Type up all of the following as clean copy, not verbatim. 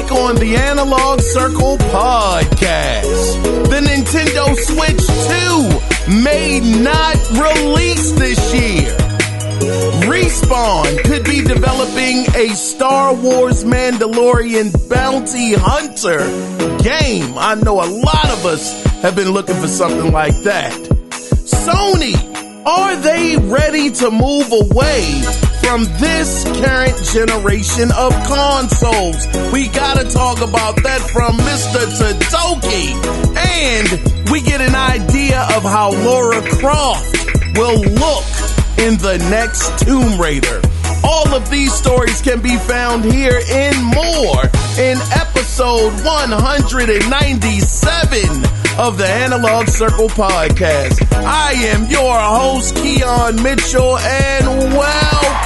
week on the Analog Circle podcast. The Nintendo Switch 2 may not release this year. Respawn could be developing a Star Wars Mandalorian bounty hunter game. I know a lot of us have been looking for something like that. Sony, are they ready to move away from this current generation of consoles? We gotta talk about that from Mr. Todoki. And we get an idea of how Laura Crofts will look in the next Tomb Raider. All of these stories can be found here and more in episode 197 of the Analog Circle podcast. I am your host, Kiaun Mitchell, and welcome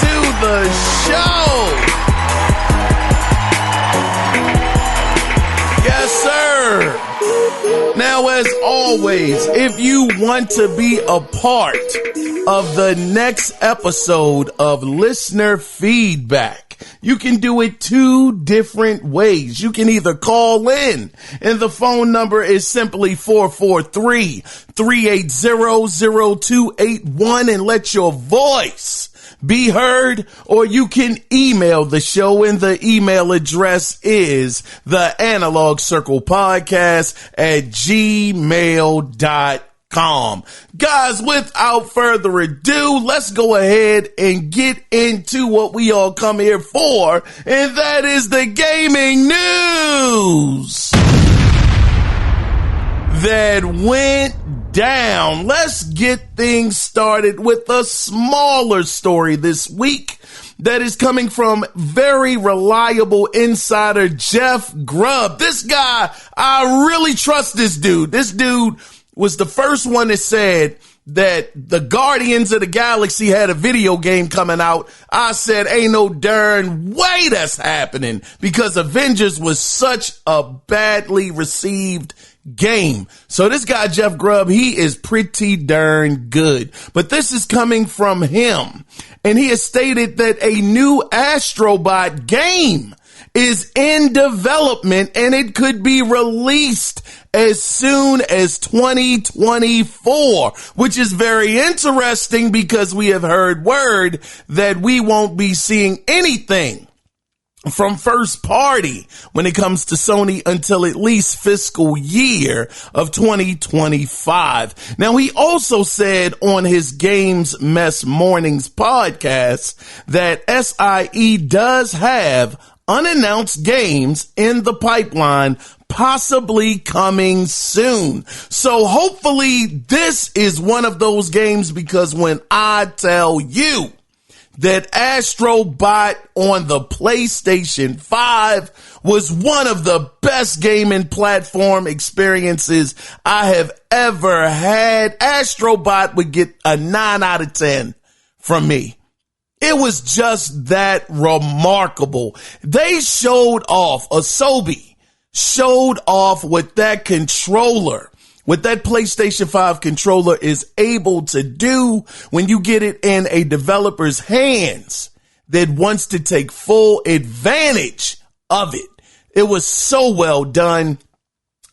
to the show. Yes, sir. Now, as always, if you want to be a part of the next episode of Listener Feedback, you can do it two different ways. You can either call in, and the phone number is simply 443-380-0281, and let your voice be heard, or you can email the show, and the email address is the Analog Circle Podcast at gmail.com. Guys, without further ado, let's go ahead and get into what we all come here for, and that is the gaming news that went down. Let's get things started with a smaller story this week that is coming from very reliable insider Jeff Grubb. This guy, I really trust this dude. This dude was the first one that said that the Guardians of the Galaxy had a video game coming out. I said, ain't no darn way that's happening, because Avengers was such a badly received game. So this guy, Jeff Grubb, he is pretty darn good. But this is coming from him. And he has stated that a new Astrobot game is in development, and it could be released as soon as 2024, which is very interesting because we have heard word that we won't be seeing anything from first party when it comes to Sony until at least fiscal year of 2025. Now, he also said on his Games Mess Mornings podcast that SIE does have unannounced games in the pipeline, possibly coming soon. So hopefully this is one of those games, because when I tell you that Astrobot on the PlayStation 5 was one of the best gaming platform experiences I have ever had, Astrobot would get a 9 out of 10 from me. It was just that remarkable. They showed off, Asobi showed off what that controller, what that PlayStation 5 controller is able to do when you get it in a developer's hands that wants to take full advantage of it. It was so well done.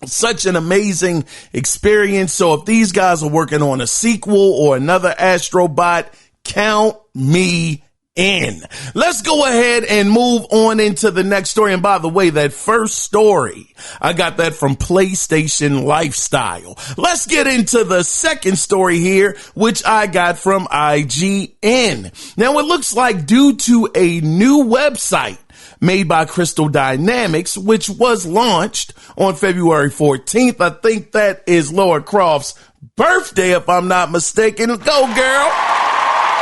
Such an amazing experience. So if these guys are working on a sequel or another Astrobot, count me in. Let's go ahead and move on into the next story. And by the way, that first story, I got that from PlayStation Lifestyle. Let's get into the second story here, which I got from IGN. Now, it looks like due to a new website made by Crystal Dynamics, which was launched on February 14th. I think that is Laura Crofts' birthday, if I'm not mistaken. Go, girl.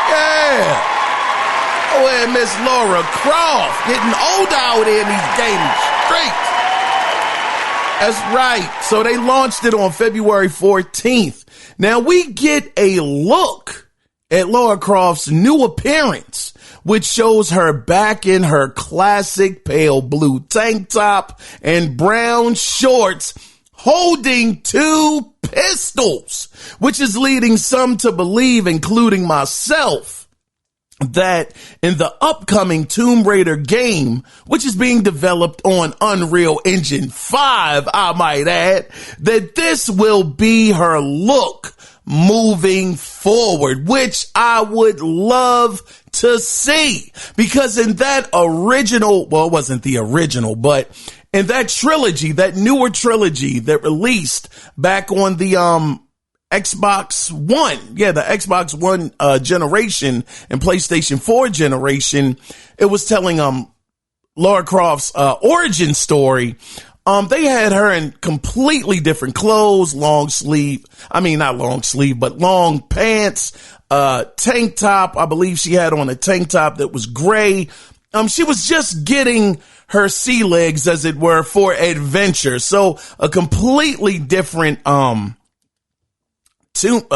Yeah. Oh, and Miss Laura Crofts getting old out in these gaming streets. That's right. So they launched it on February 14th. Now we get a look at Laura Crofts' new appearance, which shows her back in her classic pale blue tank top and brown shorts, holding two pistols, which is leading some to believe, including myself, that in the upcoming Tomb Raider game, which is being developed on Unreal Engine 5, I might add, that this will be her look moving forward, which I would love to see, because in that original, well, it wasn't the original, but in that trilogy, that newer trilogy that released back on the Xbox One, the Xbox One generation and PlayStation 4 generation, it was telling Laura Crofts' origin story. They had her in completely different clothes, long pants, tank top. I believe she had on a tank top that was gray. She was just getting her sea legs, as it were, for adventure. So a completely different, not Tomb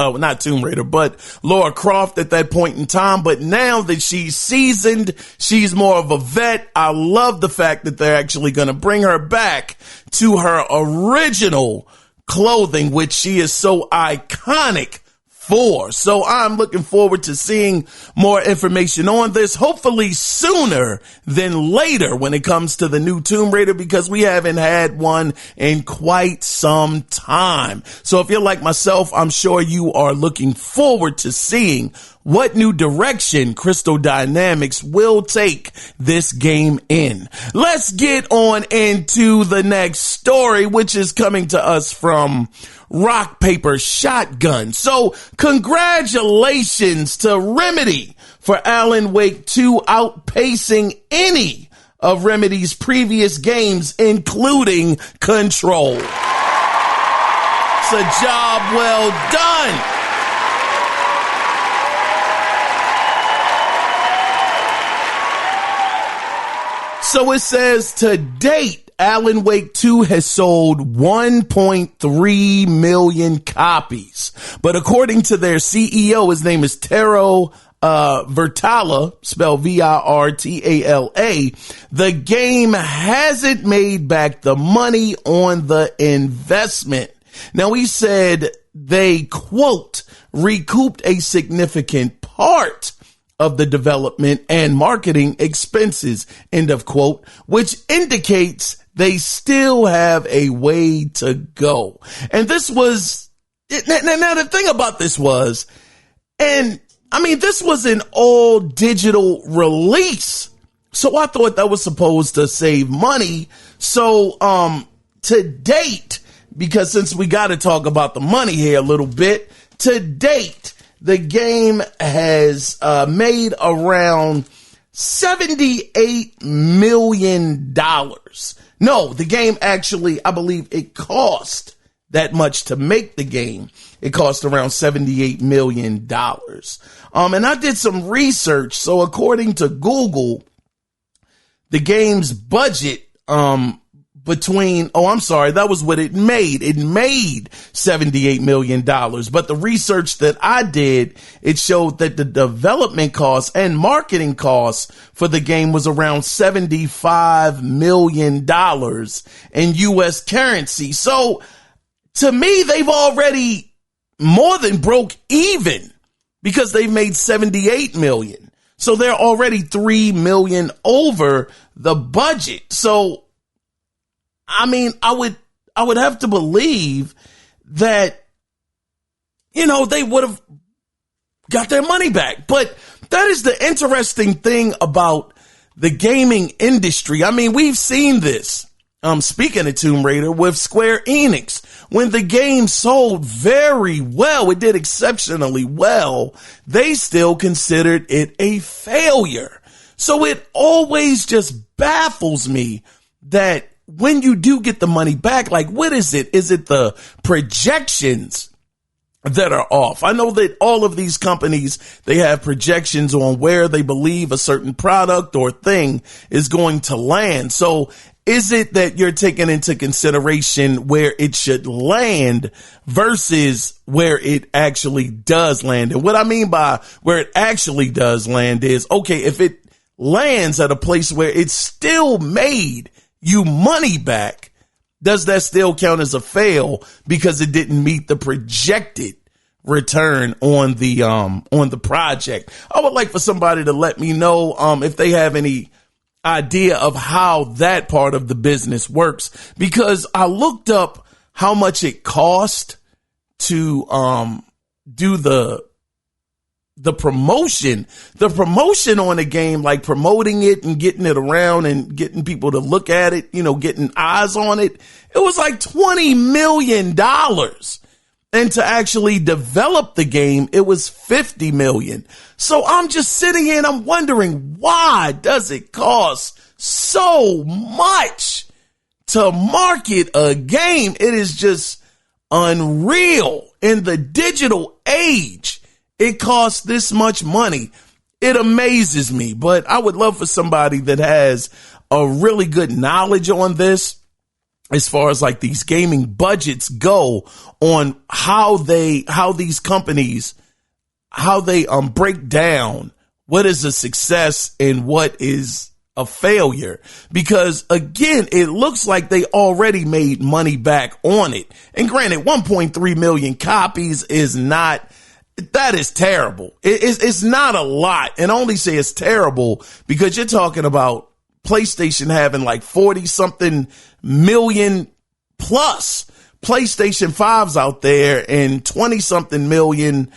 Raider, but Laura Croft at that point in time. But now that she's seasoned, she's more of a vet. I love the fact that they're actually going to bring her back to her original clothing, which she is so iconic for. So I'm looking forward to seeing more information on this, hopefully sooner than later when it comes to the new Tomb Raider, because we haven't had one in quite some time. So if you're like myself, I'm sure you are looking forward to seeing what new direction Crystal Dynamics will take this game in. Let's get on into the next story, which is coming to us from Rock, Paper, Shotgun. So congratulations to Remedy for Alan Wake 2 outpacing any of Remedy's previous games, including Control. It's a job well done. So it says, to date, Alan Wake 2 has sold 1.3 million copies. But according to their CEO, his name is Tero Virtala, spelled Virtala, the game hasn't made back the money on the investment. Now, he said they, quote, recouped a significant part of the development and marketing expenses, end of quote, which indicates they still have a way to go. And this was, now the thing about this was, this was an all digital release. So I thought that was supposed to save money. So, to date, because since we got to talk about the money here a little bit, to date, the game has made around $78 million. No, the game actually, I believe it cost that much to make the game. It cost around $78 million. And I did some research. So according to Google, the game's budget, that was what it made. It made $78 million. But the research that I did, it showed that the development costs and marketing costs for the game was around $75 million in US currency. So to me, they've already more than broke even because they've made $78 million. So they're already $3 million over the budget. So I would have to believe that, they would have got their money back. But that is the interesting thing about the gaming industry. We've seen this. Speaking of Tomb Raider with Square Enix, when the game sold very well, it did exceptionally well, they still considered it a failure. So it always just baffles me that when you do get the money back, like, what is it? Is it the projections that are off? I know that all of these companies, they have projections on where they believe a certain product or thing is going to land. So is it that you're taking into consideration where it should land versus where it actually does land? And what I mean by where it actually does land is, okay, if it lands at a place where it's still made you money back, does that still count as a fail because it didn't meet the projected return on the project. I would like for somebody to let me know if they have any idea of how that part of the business works, because I looked up how much it cost to do the promotion on the game, like promoting it and getting it around and getting people to look at it, getting eyes on it. It was like $20 million. And to actually develop the game, it was $50 million. So I'm just sitting here and I'm wondering, why does it cost so much to market a game? It is just unreal. In the digital age, it costs this much money. It amazes me, but I would love for somebody that has a really good knowledge on this, as far as like these gaming budgets go, on how these companies, how they break down what is a success and what is a failure. Because again, it looks like they already made money back on it. And granted, 1.3 million copies is not, that is terrible. It's not a lot. And I only say it's terrible because you're talking about PlayStation having like 40 something million plus PlayStation 5s out there and 20 something million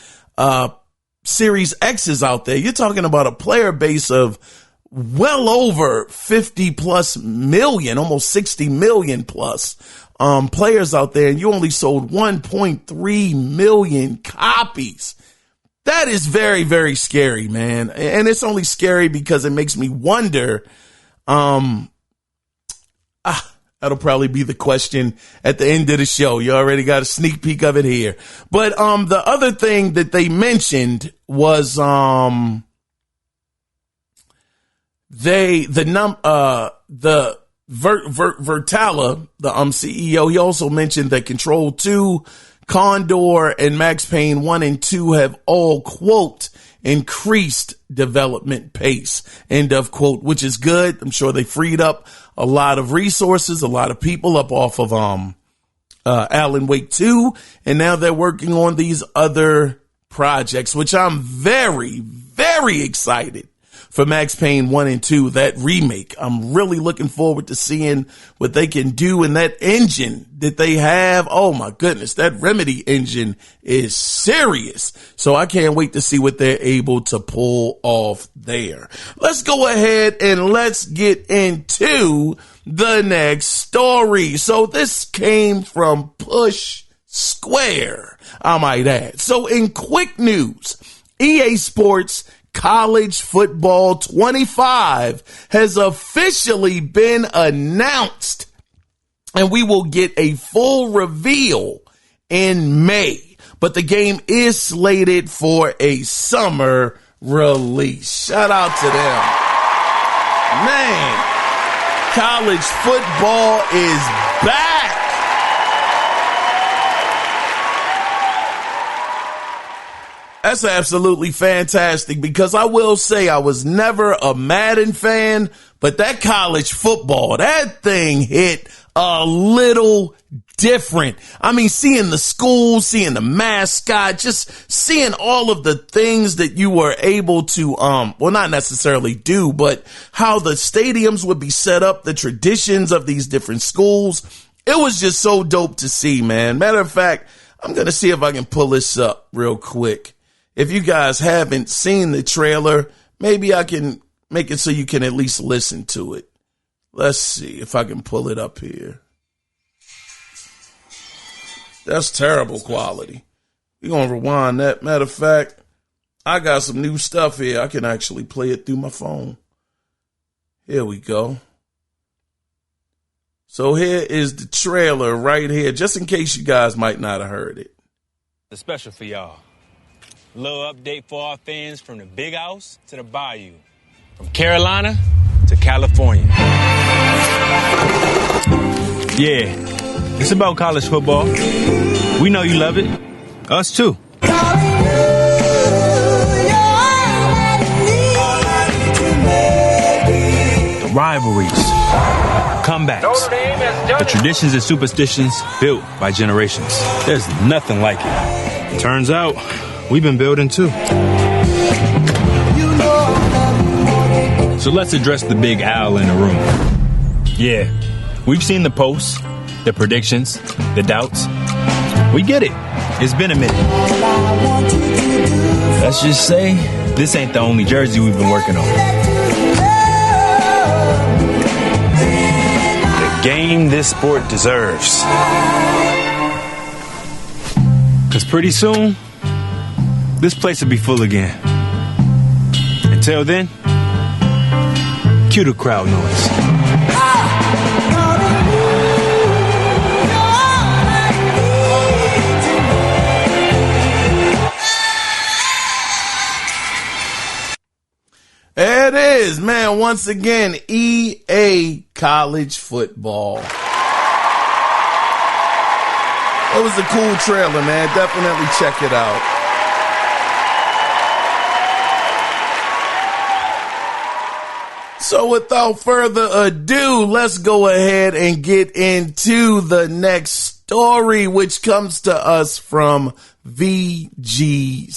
Series X's out there. You're talking about a player base of well over 50 plus million, almost 60 million plus players out there, and you only sold 1.3 million copies. That is very, very scary, man. And it's only scary because it makes me wonder, that'll probably be the question at the end of the show. You already got a sneak peek of it here. But the other thing that they mentioned was Vertala, the CEO. He also mentioned that Control 2, Condor, and Max Payne 1 and 2 have all, quote, increased development pace, end of quote, which is good. I'm sure they freed up a lot of resources, a lot of people up off of Alan Wake 2, and now they're working on these other projects, which I'm very, very excited for Max Payne 1 and 2, that remake. I'm really looking forward to seeing what they can do in that engine that they have. Oh my goodness, that Remedy engine is serious. So I can't wait to see what they're able to pull off there. Let's go ahead and let's get into the next story. So this came from Push Square, I might add. So in quick news, EA Sports College Football 25 has officially been announced, and we will get a full reveal in May. But the game is slated for a summer release. Shout out to them. Man, college football is back. That's absolutely fantastic, because I will say I was never a Madden fan, but that college football, that thing hit a little different. I mean, seeing the school, seeing the mascot, just seeing all of the things that you were able to, well, not necessarily do, but how the stadiums would be set up, the traditions of these different schools. It was just so dope to see, man. Matter of fact, I'm going to see if I can pull this up real quick. If you guys haven't seen the trailer, maybe I can make it so you can at least listen to it. Let's see if I can pull it up here. That's terrible quality. We're going to rewind that. Matter of fact, I got some new stuff here. I can actually play it through my phone. Here we go. So here is the trailer right here, just in case you guys might not have heard it. It's special for y'all. Little update for our fans from the Big House to the Bayou, from Carolina to California. Yeah, it's about college football. We know you love it. Us too. The rivalries, comebacks, the traditions and superstitions built by generations. There's nothing like it. Turns out, we've been building too. So let's address the big owl in the room. Yeah, we've seen the posts, the predictions, the doubts. We get it. It's been a minute. Let's just say, this ain't the only jersey we've been working on. The game this sport deserves. Because pretty soon, this place will be full again. Until then, cue the crowd noise. There it is, man. Once again, EA College Football. It was a cool trailer, man. Definitely check it out. So without further ado, let's go ahead and get into the next story, which comes to us from VGC.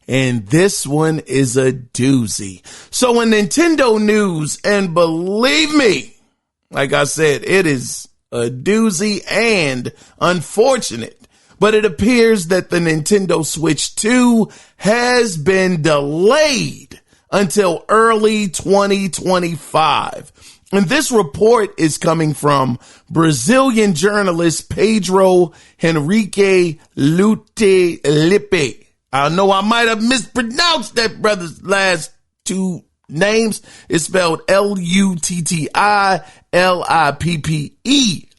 And this one is a doozy. So in Nintendo news, and believe me, like I said, it is a doozy and unfortunate, but it appears that the Nintendo Switch 2 has been delayed until early 2025. And this report is coming from Brazilian journalist Pedro Henrique Lutelipe. I know I might have mispronounced that brother's last two names. It's spelled Lutilippe,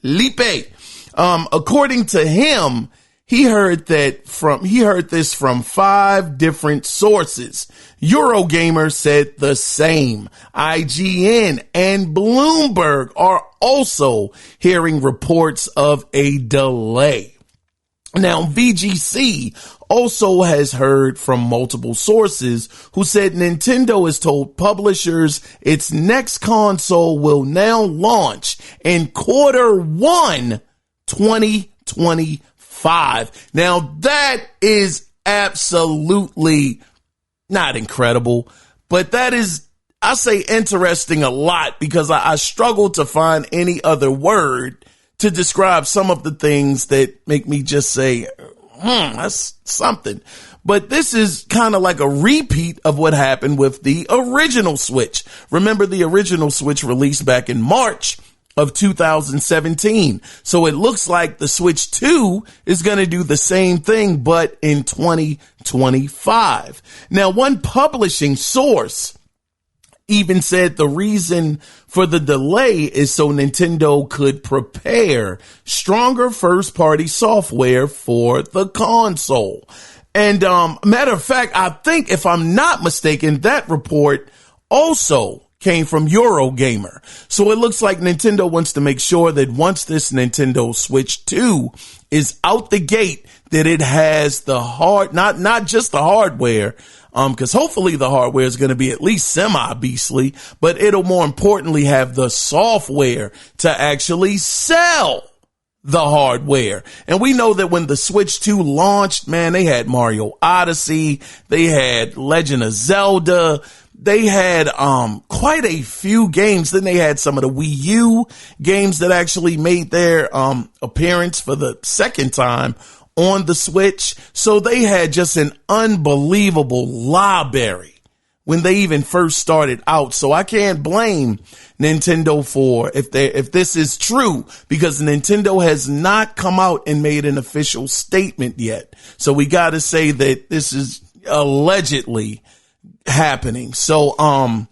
Lipe. According to him, he heard this from 5 different sources. Eurogamer said the same. IGN and Bloomberg are also hearing reports of a delay. Now, VGC also has heard from multiple sources who said Nintendo has told publishers its next console will now launch in Q1 2025. Now, that is absolutely not incredible, but that is, I say interesting a lot because I struggle to find any other word to describe some of the things that make me just say, that's something. But this is kind of like a repeat of what happened with the original Switch. Remember, the original Switch released back in March of 2017. So it looks like the Switch 2 is going to do the same thing, but in 2025. Now, one publishing source even said the reason for the delay is so Nintendo could prepare stronger first-party software for the console. And matter of fact, I think, if I'm not mistaken, that report also came from Eurogamer. So it looks like Nintendo wants to make sure that once this Nintendo Switch 2 is out the gate, that it has the not just the hardware, because hopefully the hardware is going to be at least semi-beastly, but it'll more importantly have the software to actually sell the hardware. And we know that when the Switch 2 launched, man, they had Mario Odyssey, they had Legend of Zelda, they had quite a few games. Then they had some of the Wii U games that actually made their appearance for the second time on the Switch. So they had just an unbelievable library when they even first started out. So I can't blame Nintendo for if this is true, because Nintendo has not come out and made an official statement yet. So we got to say that this is allegedly happening. So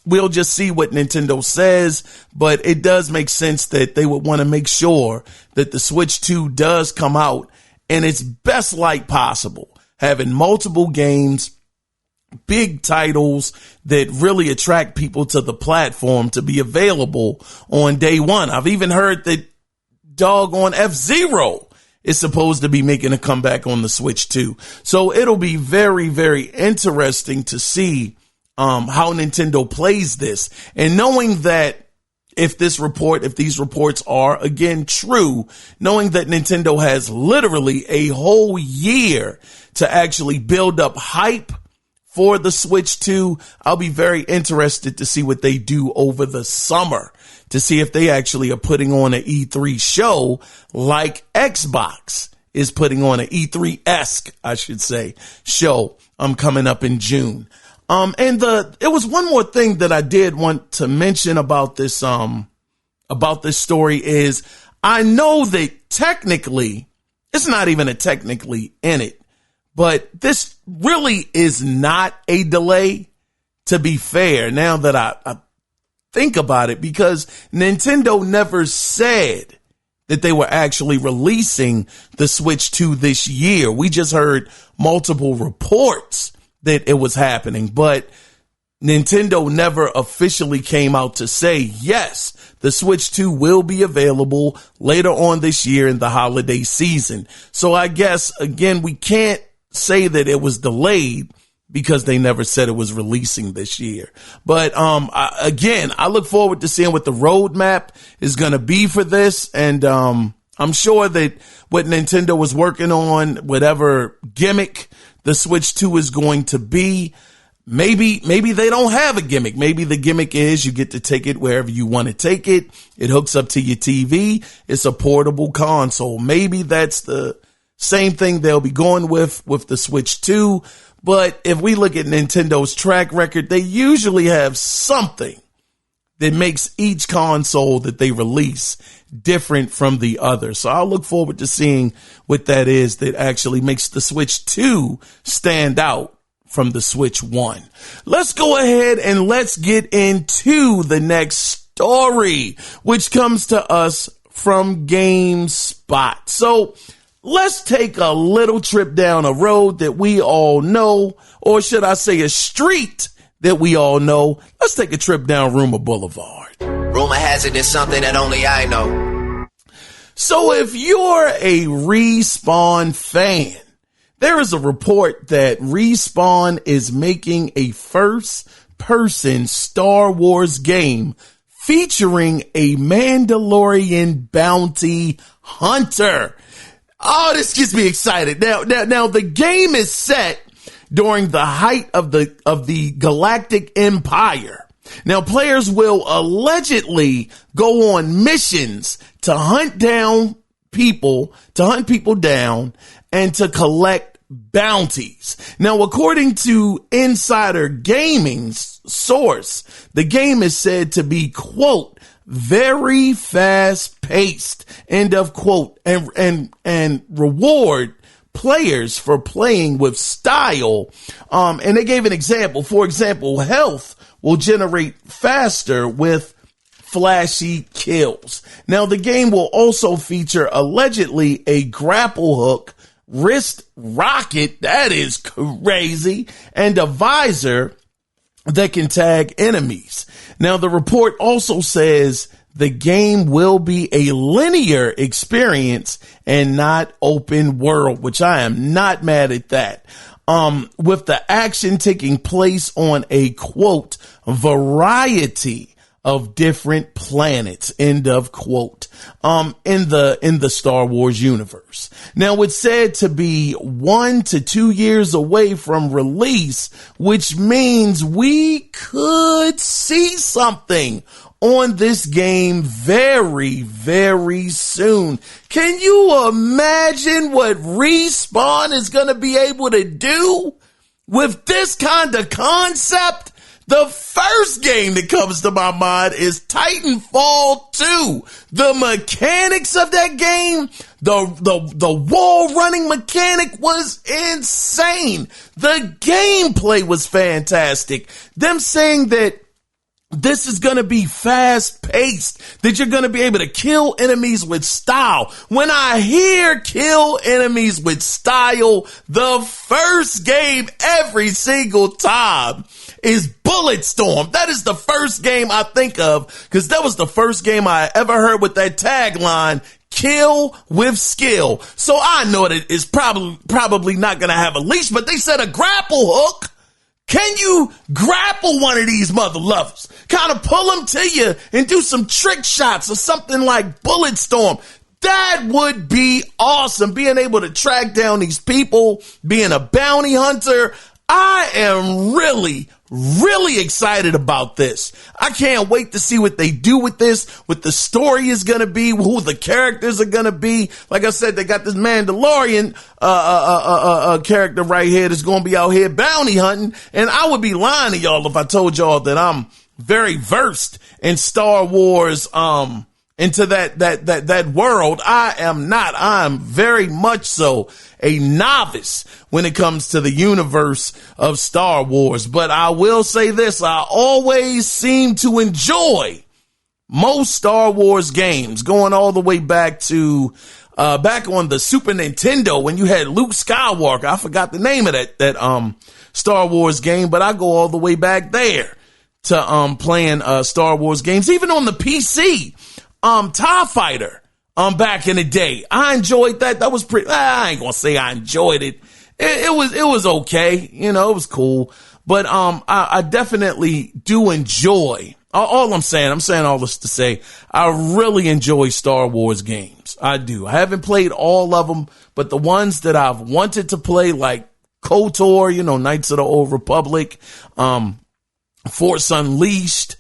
we'll just see what Nintendo says, but it does make sense that they would want to make sure that the Switch 2 does come out in its best light possible, having multiple games, big titles that really attract people to the platform to be available on day one. I've even heard that doggone F-Zero is supposed to be making a comeback on the Switch 2. So it'll be very, very interesting to see how Nintendo plays this. And knowing that if these reports are again true, knowing that Nintendo has literally a whole year to actually build up hype for the Switch 2, I'll be very interested to see what they do over the summer, to see if they actually are putting on an E3 show like Xbox is putting on an E3-esque, I should say, show coming up in June. It was one more thing that I did want to mention about this story is I know that technically, it's not even a technically in it, but this really is not a delay, to be fair, now that I think about it, because Nintendo never said that they were actually releasing the Switch 2 this year. We just heard multiple reports that it was happening, but Nintendo never officially came out to say, yes, the Switch 2 will be available later on this year in the holiday season. So I guess, again, we can't say that it was delayed because they never said it was releasing this year. But I look forward to seeing what the roadmap is going to be for this. And I'm sure that what Nintendo was working on, whatever gimmick the Switch 2 is going to be, maybe they don't have a gimmick. Maybe the gimmick is you get to take it wherever you want to take it. It hooks up to your TV. It's a portable console. Maybe that's the same thing they'll be going with the Switch 2. But if we look at Nintendo's track record, they usually have something that makes each console that they release different from the other. So I'll look forward to seeing what that is that actually makes the Switch 2 stand out from the Switch 1. Let's go ahead and let's get into the next story, which comes to us from GameSpot. So let's take a little trip down a road that we all know, or should I say a street that we all know. Let's take a trip down Rumor Boulevard. Rumor has it is something that only I know. So if you're a Respawn fan, there is a report that Respawn is making a first-person Star Wars game featuring a Mandalorian bounty hunter. Oh, this gets me excited. Now the game is set during the height of the Galactic Empire. Now players will allegedly go on missions to hunt people down and to collect bounties. Now, according to Insider Gaming's source, the game is said to be, quote, very fast paced, end of quote, and reward players for playing with style. And they gave an example. For example, health will generate faster with flashy kills. Now, the game will also feature allegedly a grapple hook, wrist rocket, that is crazy, and a visor that can tag enemies. Now, the report also says the game will be a linear experience and not open world, which I am not mad at that. With the action taking place on a, quote, variety of different planets, end of quote, in the Star Wars universe. Now, it's said to be 1 to 2 years away from release, which means we could see something on this game very, very soon. Can you imagine what Respawn is going to be able to do with this kind of concept? The first game that comes to my mind is Titanfall 2. The mechanics of that game, the wall running mechanic was insane. The gameplay was fantastic. Them saying that this is going to be fast paced, that you're going to be able to kill enemies with style. When I hear kill enemies with style, the first game every single time is Bulletstorm. That is the first game I think of, because that was the first game I ever heard with that tagline, kill with skill. So I know that it's probably not going to have a leash, but they said a grapple hook. Can you grapple one of these mother lovers? Kind of pull them to you and do some trick shots or something like Bulletstorm. That would be awesome. Being able to track down these people, being a bounty hunter. I am really excited about this. I can't wait to see what they do with this, what the story is going to be, who the characters are going to be. Like I said, they got this Mandalorian character right here that's going to be out here bounty hunting. And I would be lying to y'all if I told y'all that I'm very versed in Star Wars, into that world. I am not. I'm very much so a novice when it comes to the universe of Star Wars. But I will say this, I always seem to enjoy most Star Wars games, going all the way back to back on the Super Nintendo when you had Luke Skywalker. I forgot the name of that Star Wars game, but I go all the way back there to playing Star Wars games, even on the PC. TIE Fighter, back in the day. I enjoyed that. That was pretty, I ain't gonna say I enjoyed it. It was okay. You know, it was cool. But, I definitely do enjoy, I'm saying all this to say, I really enjoy Star Wars games. I do. I haven't played all of them, but the ones that I've wanted to play, like KOTOR, you know, Knights of the Old Republic, Force Unleashed,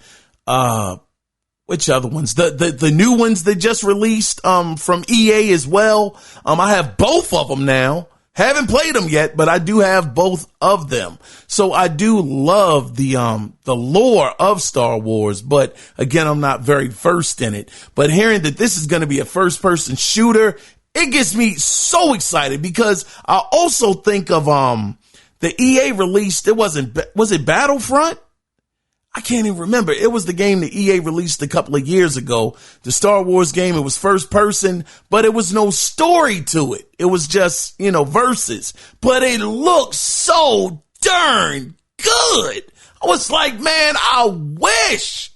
which other ones? The new ones that just released, from EA as well. I have both of them now. Haven't played them yet, but I do have both of them. So I do love the lore of Star Wars, but again, I'm not very versed in it. But hearing that this is going to be a first person shooter, it gets me so excited because I also think of, the EA released, was it Battlefront? I can't even remember. It was the game that EA released a couple of years ago. The Star Wars game, it was first person, but it was no story to it. It was just, you know, versus. But it looked so darn good. I was like, man, I wish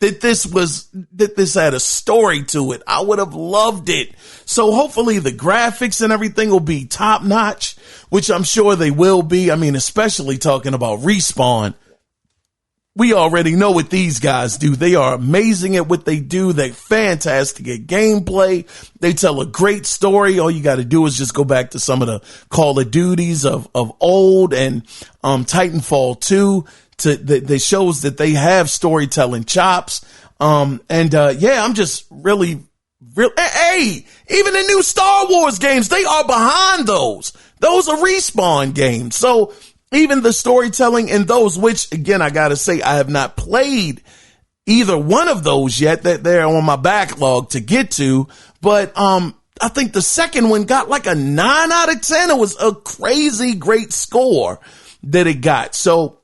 that this had a story to it. I would have loved it. So hopefully the graphics and everything will be top notch, which I'm sure they will be. I mean, especially talking about Respawn. We already know what these guys do. They are amazing at what they do. They're fantastic at gameplay. They tell a great story. All you got to do is just go back to some of the Call of Duties of old and Titanfall 2 that shows that they have storytelling chops. Yeah, I'm just really, hey, even the new Star Wars games, they are behind those. Those are Respawn games. So even the storytelling in those, which again, I gotta say, I have not played either one of those yet, that they're on my backlog to get to. But, I think the second one got like a 9 out of 10. It was a crazy great score that it got. So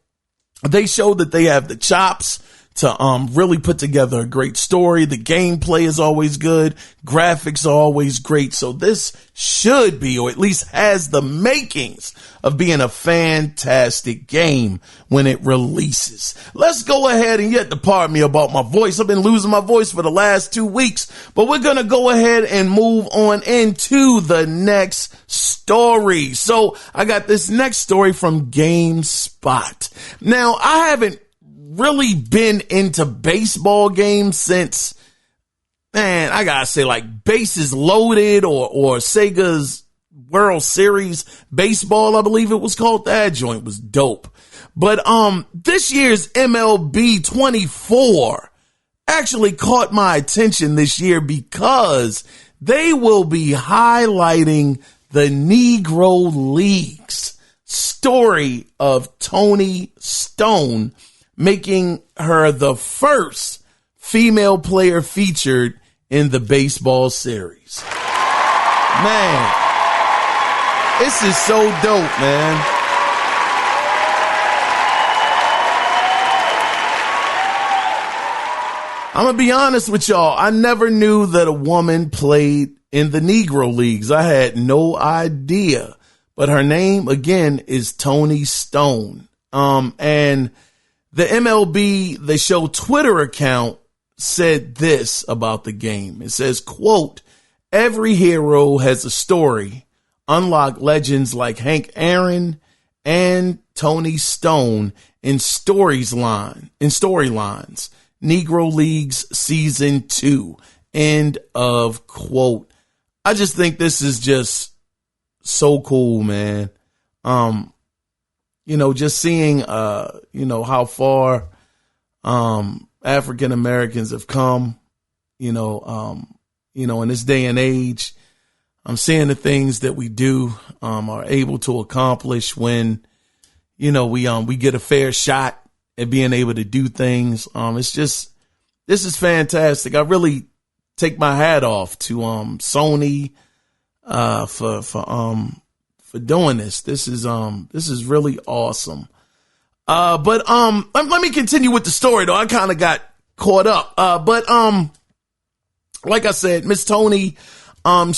they showed that they have the chops to, really put together a great story. The gameplay is always good. Graphics are always great. So this should be, or at least has the makings of being a fantastic game when it releases. Let's go ahead and get to pardon me about my voice. I've been losing my voice for the last 2 weeks, but we're going to go ahead and move on into the next story. So I got this next story from GameSpot. Now, I haven't really been into baseball games since, man, I gotta say, like Bases Loaded or Sega's World Series Baseball, I believe it was called. That joint was dope. But this year's MLB 24 actually caught my attention this year because they will be highlighting the Negro Leagues story of Toni Stone, making her the first female player featured in the baseball series. Man, this is so dope, man. I'm gonna be honest with y'all. I never knew that a woman played in the Negro Leagues. I had no idea. But her name, again, is Toni Stone. And the MLB, the show Twitter account said this about the game. It says, quote, "Every hero has a story. Unlock legends like Hank Aaron and Tony Stone in storylines. Negro Leagues Season 2. End of quote. I just think this is just so cool, man. Just seeing, how far, African Americans have come, in this day and age. I'm seeing the things that we do, are able to accomplish when, we get a fair shot at being able to do things. This is fantastic. I really take my hat off to, Sony, for doing this. This is really awesome. But let me continue with the story though. I kind of got caught up. But like I said, Miss Tony, I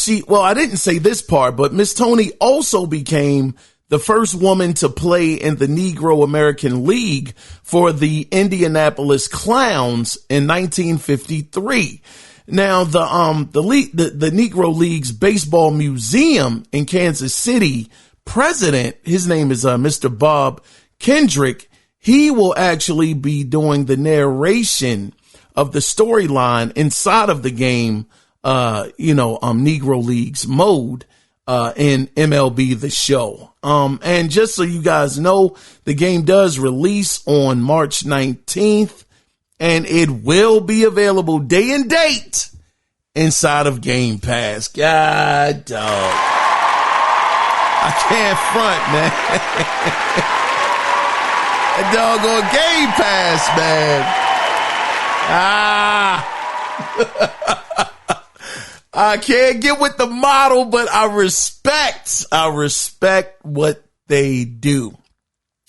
didn't say this part, but Miss Tony also became the first woman to play in the Negro American League for the Indianapolis Clowns in 1953. Now, the Negro League's Baseball Museum in Kansas City president, his name is Mr. Bob Kendrick. He will actually be doing the narration of the storyline inside of the game, Negro Leagues mode, in MLB The Show. And just so you guys know, the game does release on March 19th. And it will be available day and date inside of Game Pass. God, dog. I can't front, man. That doggone Game Pass, man. I can't get with the model, but I respect what they do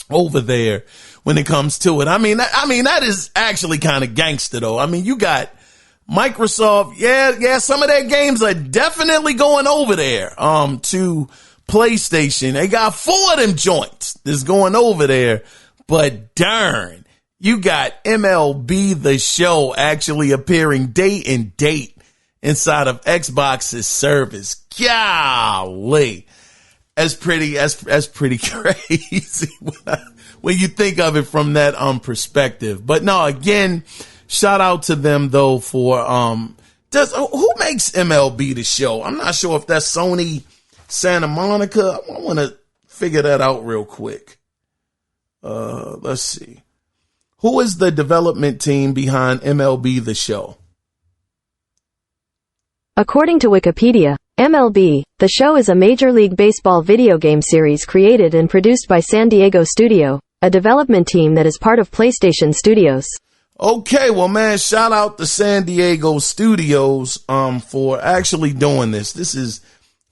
over there when it comes to it. I mean, that is actually kind of gangster though. I mean, you got Microsoft. Yeah. Some of their games are definitely going over there, to PlayStation. They got 4 of them joints that's going over there, but darn, you got MLB The Show actually appearing day and date inside of Xbox's service. Golly. That's pretty crazy when you think of it from that perspective. But no, again, shout out to them though for who makes MLB The Show? I'm not sure if that's Sony Santa Monica. I want to figure that out real quick. Let's see. Who is the development team behind MLB The Show? According to Wikipedia, MLB The Show is a Major League Baseball video game series created and produced by San Diego Studio, a development team that is part of PlayStation Studios. Okay, well, man, shout out to San Diego Studios for actually doing this. This is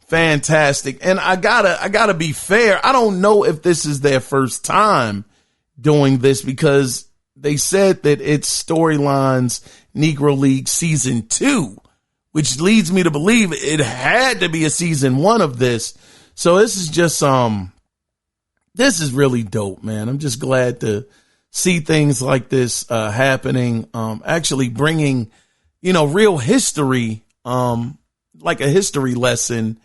fantastic. And I gotta be fair. I don't know if this is their first time doing this because they said that it's Storylines Negro League Season 2. Which leads me to believe it had to be a season 1 of this. So this is just, this is really dope, man. I'm just glad to see things like this, happening, actually bringing, real history, like a history lesson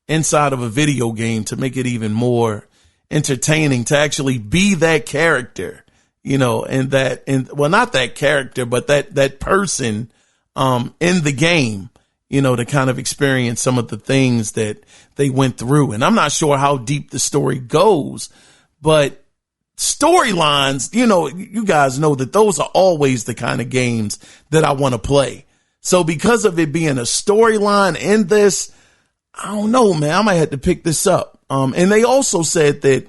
inside of a video game to make it even more entertaining, to actually be that character, and not that character, but that person, in the game, to kind of experience some of the things that they went through. And I'm not sure how deep the story goes, but storylines, you guys know that those are always the kind of games that I want to play. So because of it being a storyline in this, I don't know, man, I might have to pick this up. And they also said that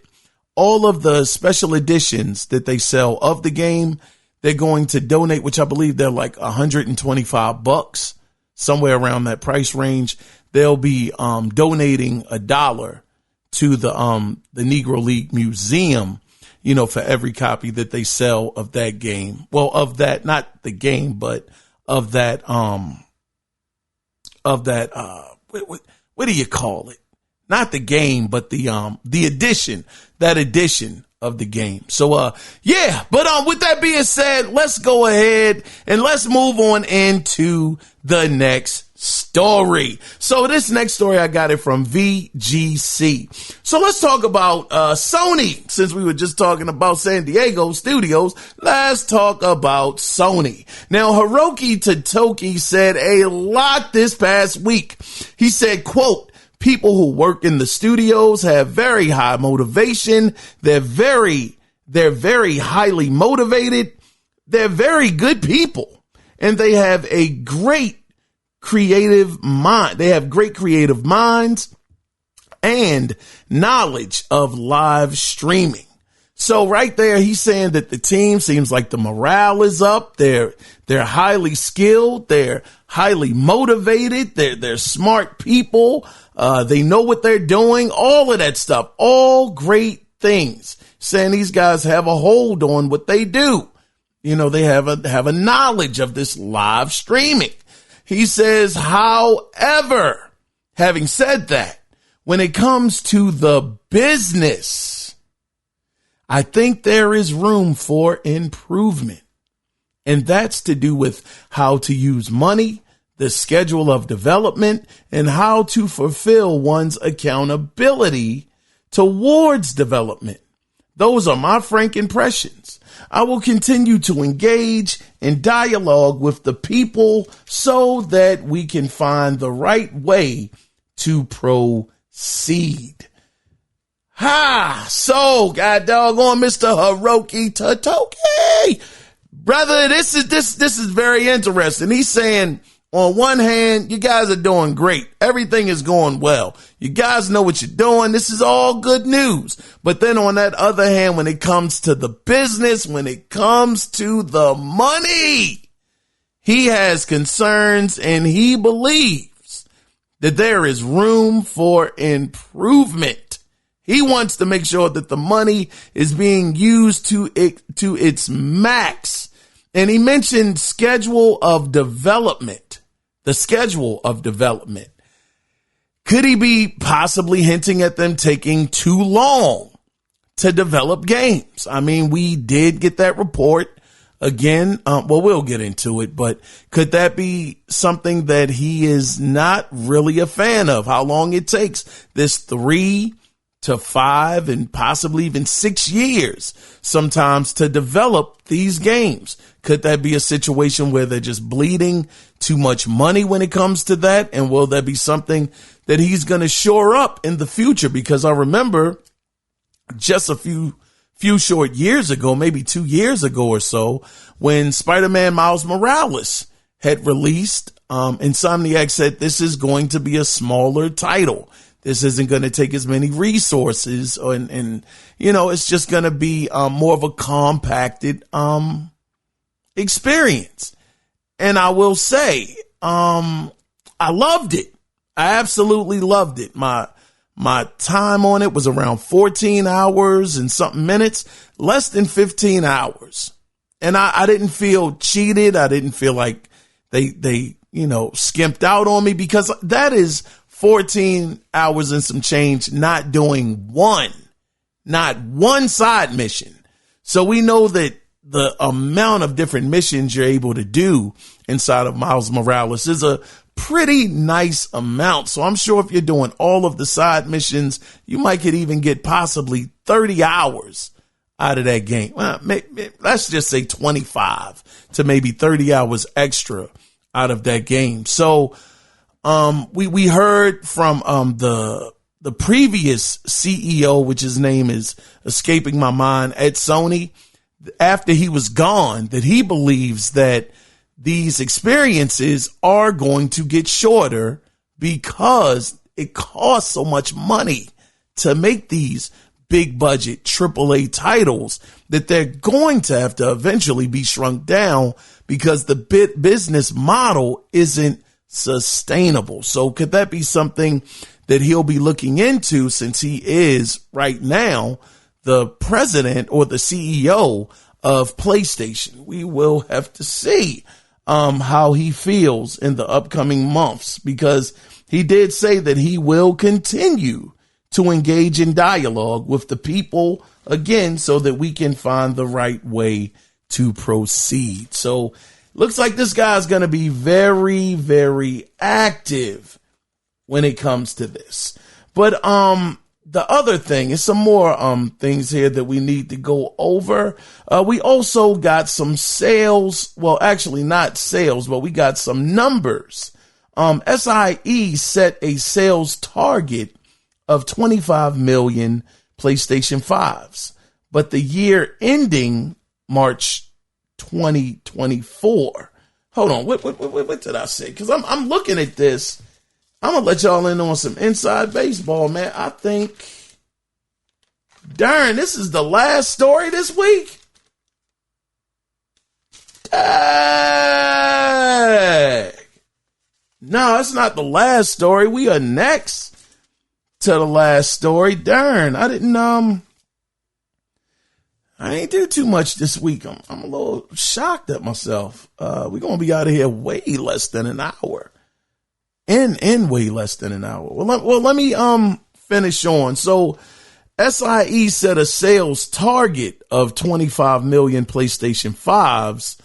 all of the special editions that they sell of the game, they're going to donate, which I believe they're like $125, somewhere around that price range. They'll be donating $1 to the Negro League Museum, for every copy that they sell of that game. Well, of that, not the game, but of that what do you call it? Not the game, but the edition, that edition of the game. So, but, with that being said, let's go ahead and let's move on into the next story. So this next story, I got it from VGC. So let's talk about Sony. Since we were just talking about San Diego studios, let's talk about Sony. Now, Hiroki Totoki said a lot this past week. He said, quote, "People who work in the studios have very high motivation. They're very highly motivated. They're very good people, and they have a great creative mind. They have great creative minds and knowledge of live streaming." So right there, he's saying that the team seems like the morale is up. They're highly skilled. They're highly motivated. They're smart people. They know what they're doing. All of that stuff, all great things. Saying these guys have a hold on what they do. You know, they have a knowledge of this live streaming. He says, however, having said that, when it comes to the business, I think there is room for improvement. And that's to do with how to use money, the schedule of development, and how to fulfill one's accountability towards development. Those are my frank impressions. I will continue to engage in dialogue with the people so that we can find the right way to proceed. So, God doggone Mr. Hiroki Totoki. Brother, this is very interesting. He's saying, on one hand, you guys are doing great. Everything is going well. You guys know what you're doing. This is all good news. But then on that other hand, when it comes to the business, when it comes to the money, he has concerns and he believes that there is room for improvement. He wants to make sure that the money is being used to its max. And he mentioned schedule of development. The schedule of development. Could he be possibly hinting at them taking too long to develop games? I mean, we did get that report again. We'll get into it, but could that be something that he is not really a fan of? How long it takes this 3 to 5 and possibly even 6 years sometimes to develop these games. Could that be a situation where they're just bleeding too much money when it comes to that? And will that be something that he's going to shore up in the future? Because I remember just a few short years ago, maybe 2 years ago or so, when Spider-Man Miles Morales had released, Insomniac said this is going to be a smaller title. This isn't going to take as many resources and you know, it's just going to be more of a compacted experience. And I will say, I loved it. I absolutely loved it. My time on it was around 14 hours and something minutes, less than 15 hours. And I didn't feel cheated. I didn't feel like they, you know, skimped out on me, because that is 14 hours and some change, not doing not one side mission. So we know that the amount of different missions you're able to do inside of Miles Morales is a pretty nice amount. So I'm sure if you're doing all of the side missions, you might could even get possibly 30 hours out of that game. Well, let's just say 25 to maybe 30 hours extra out of that game. So we heard from the previous CEO, which his name is escaping my mind, at Sony, after he was gone, that he believes that these experiences are going to get shorter because it costs so much money to make these big budget AAA titles that they're going to have to eventually be shrunk down because the business model isn't sustainable. So could that be something that he'll be looking into, since he is right now the president or the CEO of PlayStation? We will have to see how he feels in the upcoming months, because he did say that he will continue to engage in dialogue with the people again, so that we can find the right way to proceed. So looks like this guy's going to be very, very active when it comes to this. But the other thing is some more things here that we need to go over. We also got some sales. Well, actually not sales, but we got some numbers. SIE set a sales target of 25 million PlayStation 5s, but the year ending March 2024. Hold on, what did I say? Because I'm looking at this. I'm going to let y'all in on some inside baseball, man. I think, darn, this is the last story this week. Dang. No, it's not the last story. We are next to the last story. Darn, I ain't do too much this week. I'm a little shocked at myself. We're going to be out of here way less than an hour. In way less than an hour. Well, let me finish on. So SIE set a sales target of 25 million PlayStation 5s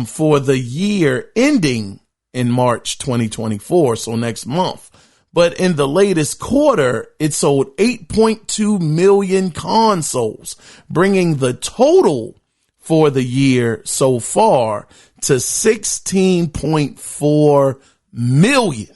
for the year ending in March 2024, so next month. But in the latest quarter, it sold 8.2 million consoles, bringing the total for the year so far to 16.4 million,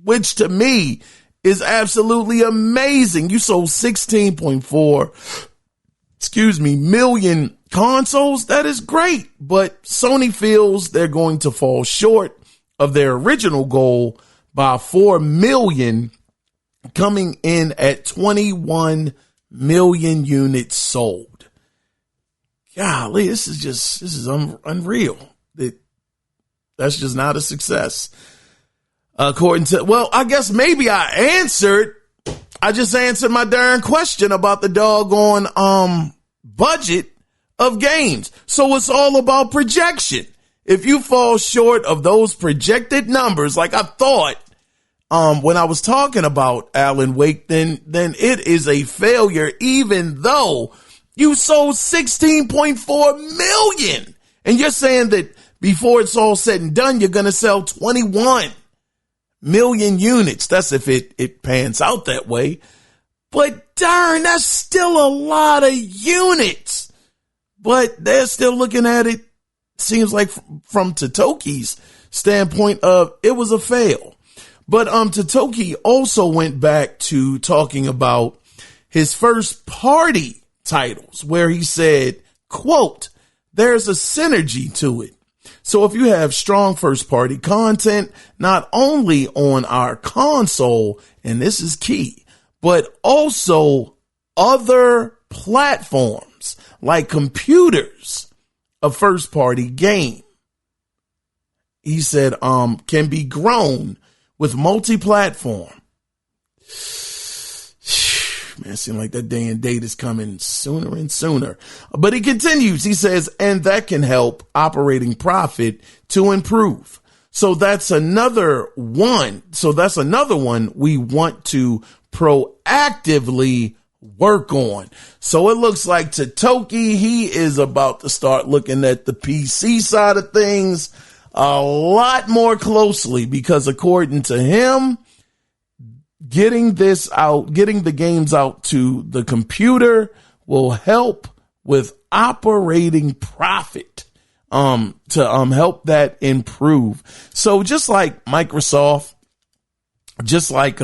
which to me is absolutely amazing. You sold 16.4 million consoles. That is great. But Sony feels they're going to fall short of their original goal by 4 million, coming in at 21 million units sold. Golly, this is unreal. That's just not a success. According to, well, I guess maybe I just answered my darn question about the doggone budget of games. So it's all about projection. If you fall short of those projected numbers, like I thought when I was talking about Alan Wake, then it is a failure, even though you sold 16.4 million. And you're saying that before it's all said and done, you're going to sell 21 million units. That's if it pans out that way. But darn, that's still a lot of units. But they're still looking at it, seems like from Totoki's standpoint of it was a fail. But Totoki also went back to talking about his first party titles where he said, quote, there's a synergy to it. So if you have strong first party content, not only on our console, and this is key, but also other platforms like computers, a first party game, he said, can be grown with multi-platform. Man, it seems like that day and date is coming sooner and sooner. But he continues, he says, and that can help operating profit to improve. So that's another one. We want to proactively work on. So it looks like Totoki, he is about to start looking at the PC side of things a lot more closely, because according to him, getting the games out to the computer will help with operating profit, to help that improve. So just like Microsoft, just like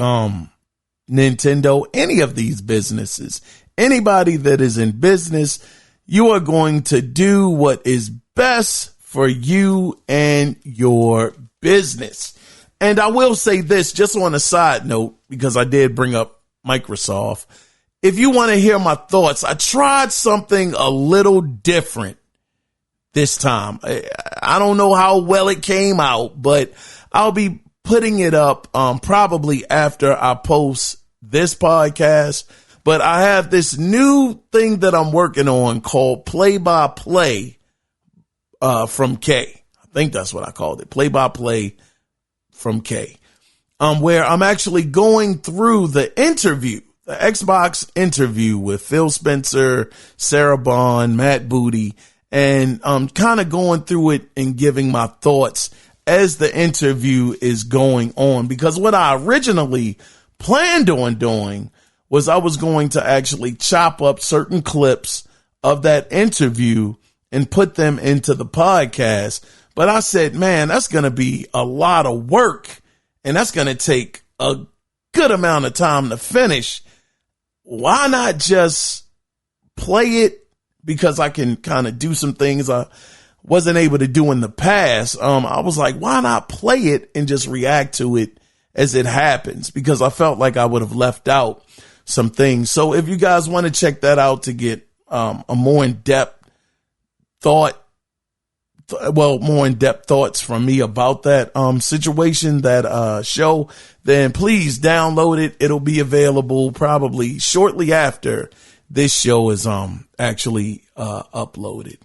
Nintendo, any of these businesses, anybody that is in business, you are going to do what is best for you and your business. And I will say this just on a side note, because I did bring up Microsoft. If you want to hear my thoughts, I tried something a little different this time. I don't know how well it came out, but I'll be putting it up probably after I post this podcast. But I have this new thing that I'm working on called Play-by-Play from K. I think that's what I called it. Play-by-Play from K. Where I'm actually going through the Xbox interview with Phil Spencer, Sarah Bond, Matt Booty, and kind of going through it and giving my thoughts as the interview is going on, because what I originally planned on doing was I was going to actually chop up certain clips of that interview and put them into the podcast. But I said, man, that's going to be a lot of work and that's going to take a good amount of time to finish. Why not just play it? Because I can kind of do some things I wasn't able to do in the past. I was like, why not play it and just react to it as it happens? Because I felt like I would have left out some things. So if you guys want to check that out to get a more in-depth thoughts from me about that situation, that show, then please download it. It'll be available probably shortly after this show is actually uploaded.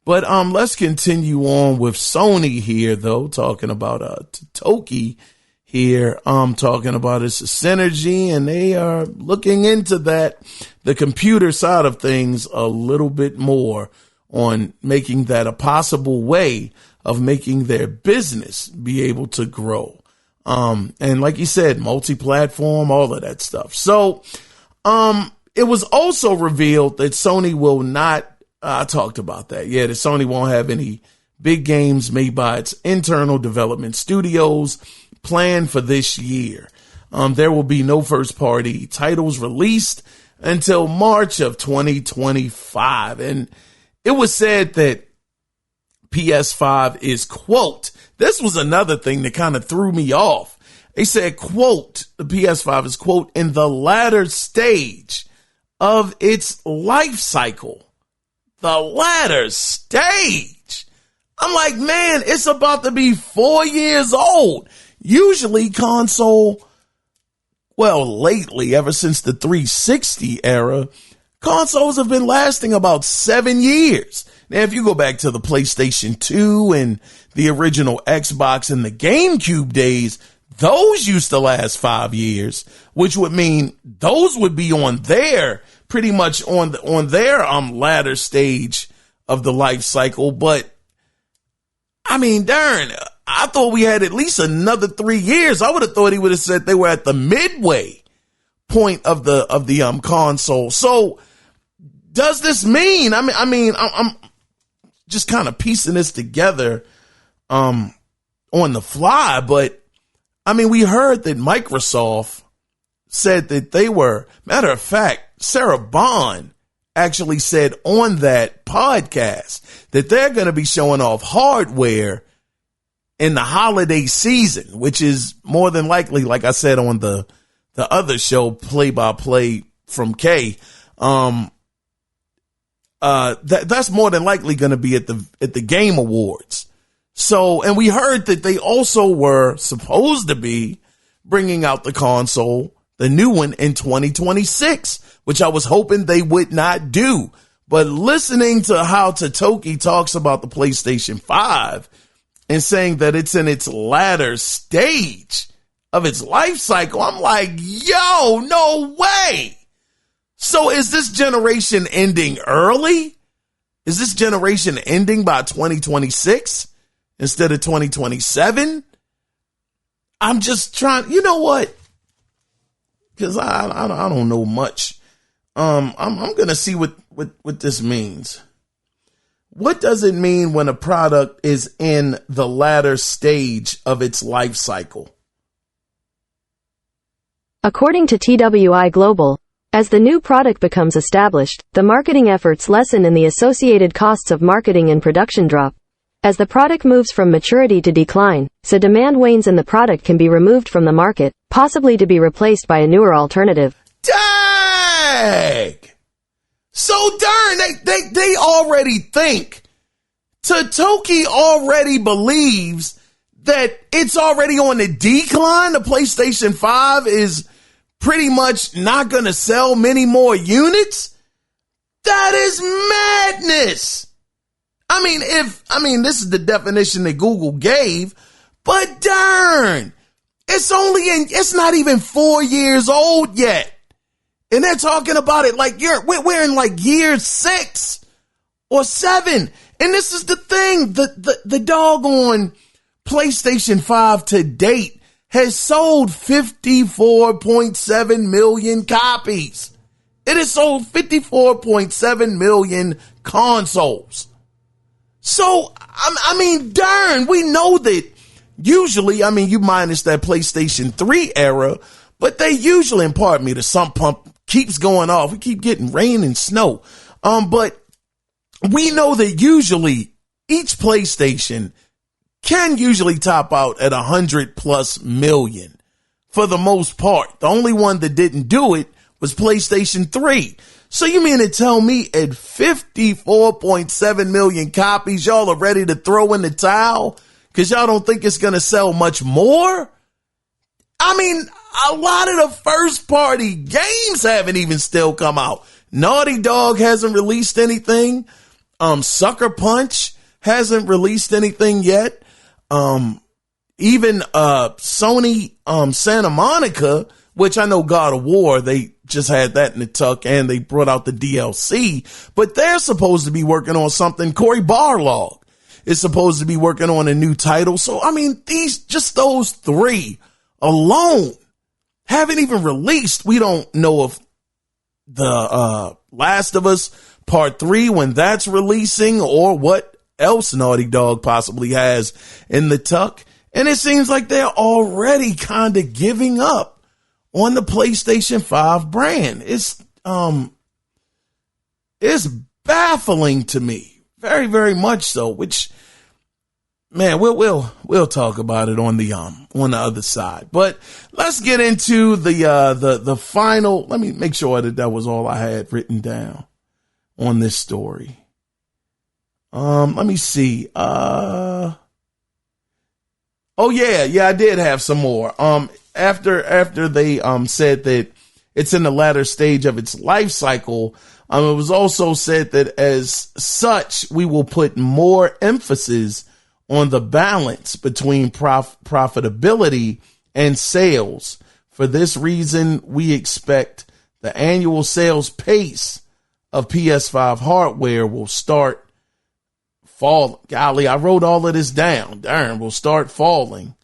But let's continue on with Sony here, though, talking about Toki here, talking about its synergy, and they are looking into that, the computer side of things, a little bit more on making that a possible way of making their business be able to grow. And like you said, multi-platform, all of that stuff. So it was also revealed that Sony will not, I talked about that. Yeah, that Sony won't have any big games made by its internal development studios planned for this year. There will be no first party titles released until March of 2025. And it was said that PS5 is, quote, this was another thing that kind of threw me off. They said, quote, the PS5 is, quote, in the latter stage of its life cycle. The latter stage. I'm like, man, it's about to be 4 years old. Usually console, well, lately, ever since the 360 era, consoles have been lasting about 7 years. Now, if you go back to the PlayStation 2 and the original Xbox and the GameCube days, those used to last 5 years, which would mean those would be on their pretty much on their latter stage of the life cycle. But I mean, darn, I thought we had at least another 3 years. I would have thought he would have said they were at the midway point of the console. So does this mean, I'm just kind of piecing this together on the fly, but I mean, we heard that Microsoft said that they were, matter of fact, Sarah Bond actually said on that podcast that they're going to be showing off hardware in the holiday season, which is more than likely, like I said on the other show, Play by Play from K. That's more than likely going to be at the Game Awards. So, and we heard that they also were supposed to be bringing out the console, the new one, in 2026, which I was hoping they would not do. But listening to how Toki talks about the PlayStation 5 and saying that it's in its latter stage of its life cycle, I'm like, yo, no way. So is this generation ending early? Is this generation ending by 2026 instead of 2027? I'm just trying, you know what? Because I don't know much. I'm going to see what this means. What does it mean when a product is in the latter stage of its life cycle? According to TWI Global, as the new product becomes established, the marketing efforts lessen and the associated costs of marketing and production drop. As the product moves from maturity to decline, so demand wanes and the product can be removed from the market, possibly to be replaced by a newer alternative. Dang! So darn, they already think. Toki already believes that it's already on the decline. The PlayStation 5 is pretty much not going to sell many more units. That is madness. This is the definition that Google gave, but darn, it's not even 4 years old yet. And they're talking about it like we're in like year 6 or 7. And And this is the thing, the doggone PlayStation 5 to date has sold 54.7 million copies. It has sold 54.7 million consoles. So, I mean, darn, we know that usually, I mean, you minus that PlayStation 3 era, but they usually, and pardon me, the sump pump keeps going off. We keep getting rain and snow. But we know that usually each PlayStation can usually top out at 100+ million for the most part. The only one that didn't do it was PlayStation 3. So you mean to tell me at 54.7 million copies, y'all are ready to throw in the towel because y'all don't think it's going to sell much more? I mean, a lot of the first party games haven't even still come out. Naughty Dog hasn't released anything. Sucker Punch hasn't released anything yet. Even Sony Santa Monica, which I know God of War, they just had that in the tuck and they brought out the DLC, but they're supposed to be working on something. Cory Barlog is supposed to be working on a new title. So, I mean, those three alone haven't even released. We don't know if the Last of Us Part 3, when that's releasing, or what else Naughty Dog possibly has in the tuck. And it seems like they're already kind of giving up on the PlayStation 5 brand. It's baffling to me. Very, very much so, which, man, we'll talk about it on the other side. But let's get into the final. Let me make sure that was all I had written down on this story. Let me see. Oh yeah, I did have some more. After they said that it's in the latter stage of its life cycle, it was also said that as such, we will put more emphasis on the balance between profitability and sales. For this reason, we expect the annual sales pace of PS5 hardware will start fall. Golly, I wrote all of this down. Darn, will start falling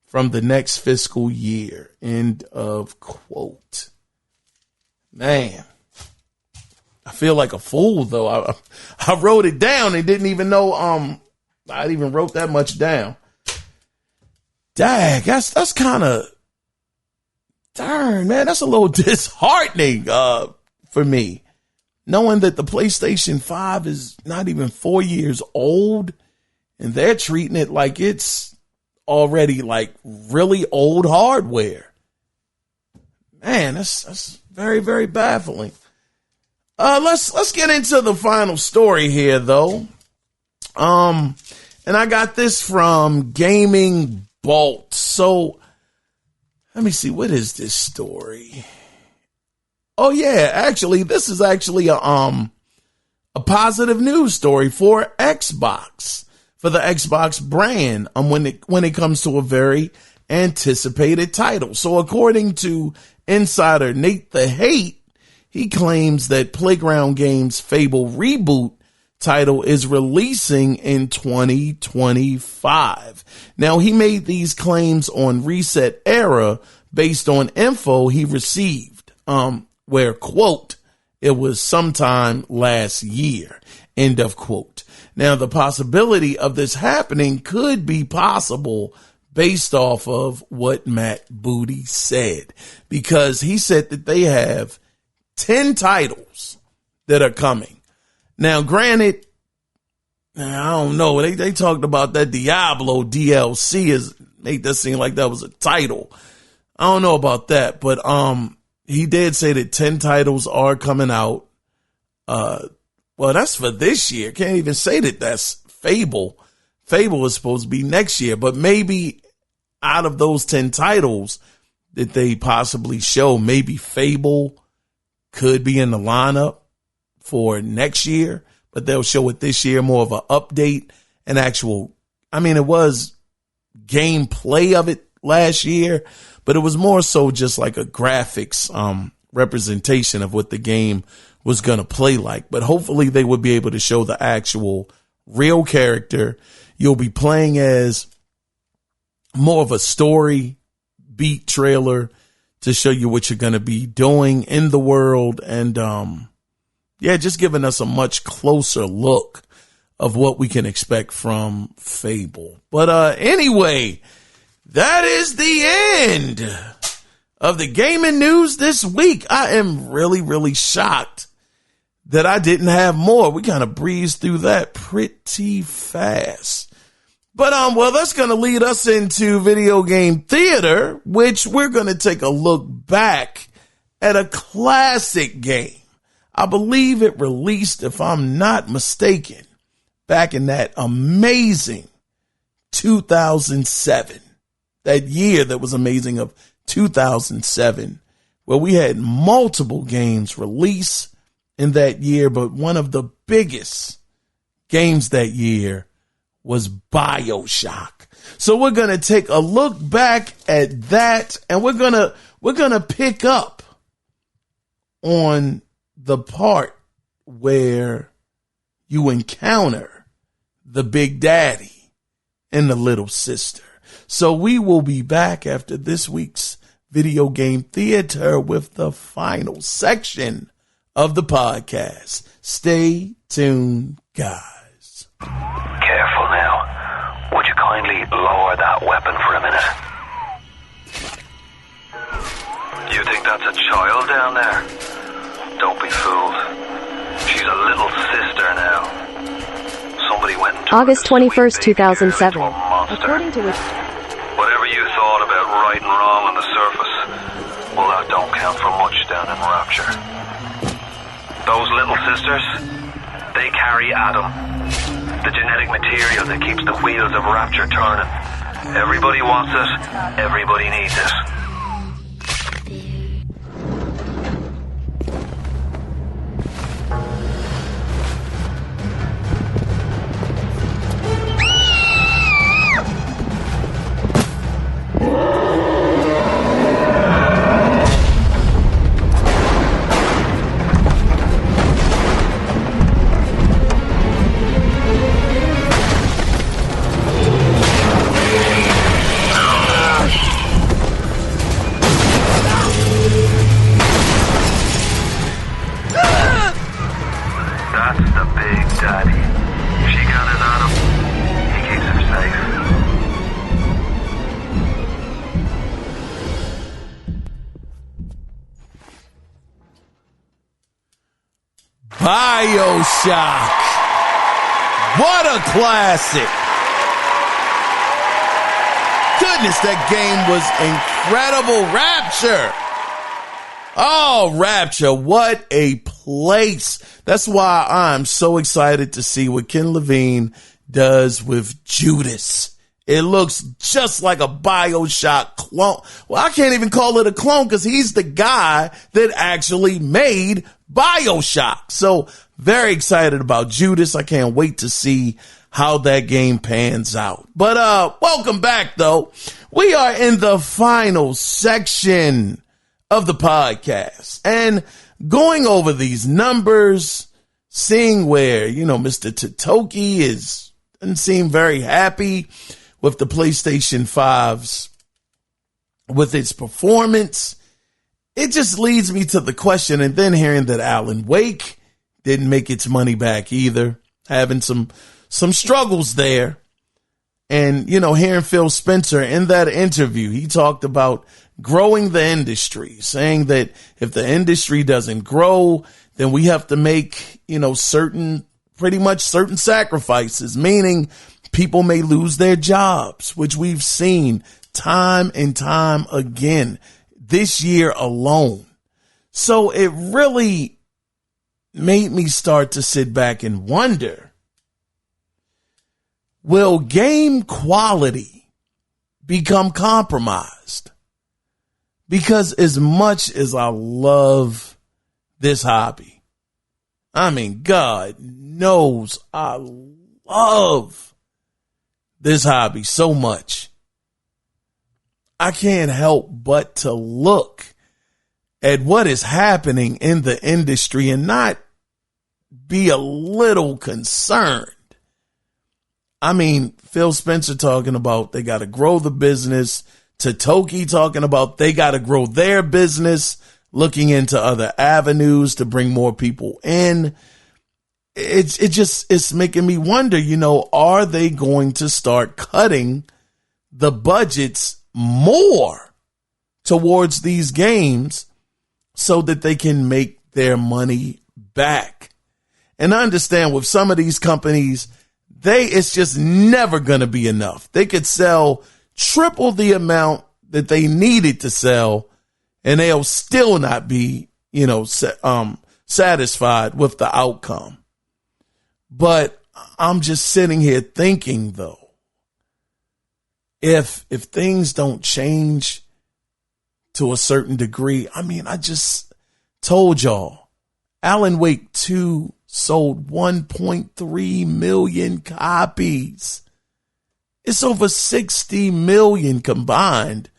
from the next fiscal year. End of quote. Man, I feel like a fool though. I wrote it down and didn't even know I even wrote that much down. Dang, that's kind of, darn, man, that's a little disheartening for me, knowing that the PlayStation 5 is not even 4 years old and they're treating it like it's already like really old hardware. Man, that's very, very baffling. Let's get into the final story here though. And I got this from Gaming Bolt. So let me see, what is this story? Oh yeah, actually, this is actually a positive news story for Xbox, for the Xbox brand, when it comes to a very anticipated title. So according to insider Nate the Hate, he claims that Playground Games' Fable reboot title is releasing in 2025. Now, he made these claims on Reset Era based on info he received, where, quote, it was sometime last year, end of quote. Now, the possibility of this happening could be possible based off of what Matt Booty said, because he said that they have 10 titles that are coming. Now, granted, I don't know. They talked about that Diablo DLC made that seem like that was a title. I don't know about that, but he did say that 10 titles are coming out. Well, that's for this year. Can't even say that that's Fable. Fable is supposed to be next year, but maybe out of those 10 titles that they possibly show, maybe Fable could be in the lineup for next year, but they'll show it this year, more of an update, an actual, I mean, it was gameplay of it last year, but it was more so just like a graphics representation of what the game was going to play like. But hopefully they would be able to show the actual real character. You'll be playing as more of a story beat trailer to show you what you're going to be doing in the world. And, just giving us a much closer look of what we can expect from Fable. But, anyway, that is the end of the gaming news this week. I am really, really shocked that I didn't have more. We kind of breezed through that pretty fast. But, that's going to lead us into video game theater, which we're going to take a look back at a classic game. I believe it released, if I'm not mistaken, back in that amazing 2007, that year that was amazing of 2007, where we had multiple games release in that year, but one of the biggest games that year was BioShock. So we're going to take a look back at that, and we're going to pick up on the part where you encounter the Big Daddy and the little sister. So we will be back after this week's video game theater with the final section of the podcast. Stay tuned, guys. Careful now. Would you kindly lower that weapon for a minute? You think that's a child down there? Don't be fooled. She's a little sister now. Somebody went and August 21st, 2007. According to which... Whatever you thought about right and wrong on the surface, well, that don't count for much down in Rapture. Those little sisters, they carry Adam, the genetic material that keeps the wheels of Rapture turning. Everybody wants it, everybody needs it. BioShock. What a classic. Goodness, that game was incredible. Rapture. Oh, Rapture. What a place. That's why I'm so excited to see what Ken Levine does with Judas. It looks just like a BioShock clone. Well, I can't even call it a clone because he's the guy that actually made BioShock. So very excited about Judas. I can't wait to see how that game pans out. But welcome back, though. We are in the final section of the podcast and going over these numbers, seeing where, Mr. Totoki doesn't seem very happy with the PlayStation 5's, with its performance. It just leads me to the question, and then hearing that Alan Wake didn't make its money back either, having some struggles there. And, hearing Phil Spencer in that interview, he talked about growing the industry, saying that if the industry doesn't grow, then we have to make, certain sacrifices, meaning people may lose their jobs, which we've seen time and time again this year alone. So it really made me start to sit back and wonder, will game quality become compromised? Because as much as I love this hobby, God knows I love this hobby so much, I can't help but to look at what is happening in the industry and not be a little concerned I mean, Phil Spencer talking about they got to grow the business. Totoki talking about they got to grow their business, looking into other avenues to bring more people in. It's making me wonder, are they going to start cutting the budgets more towards these games so that they can make their money back? And I understand with some of these companies, it's just never going to be enough. They could sell triple the amount that they needed to sell, and they'll still not be, satisfied with the outcome. But I'm just sitting here thinking, though, if things don't change to a certain degree, I just told y'all, Alan Wake 2 sold 1.3 million copies. It's over 60 million combined.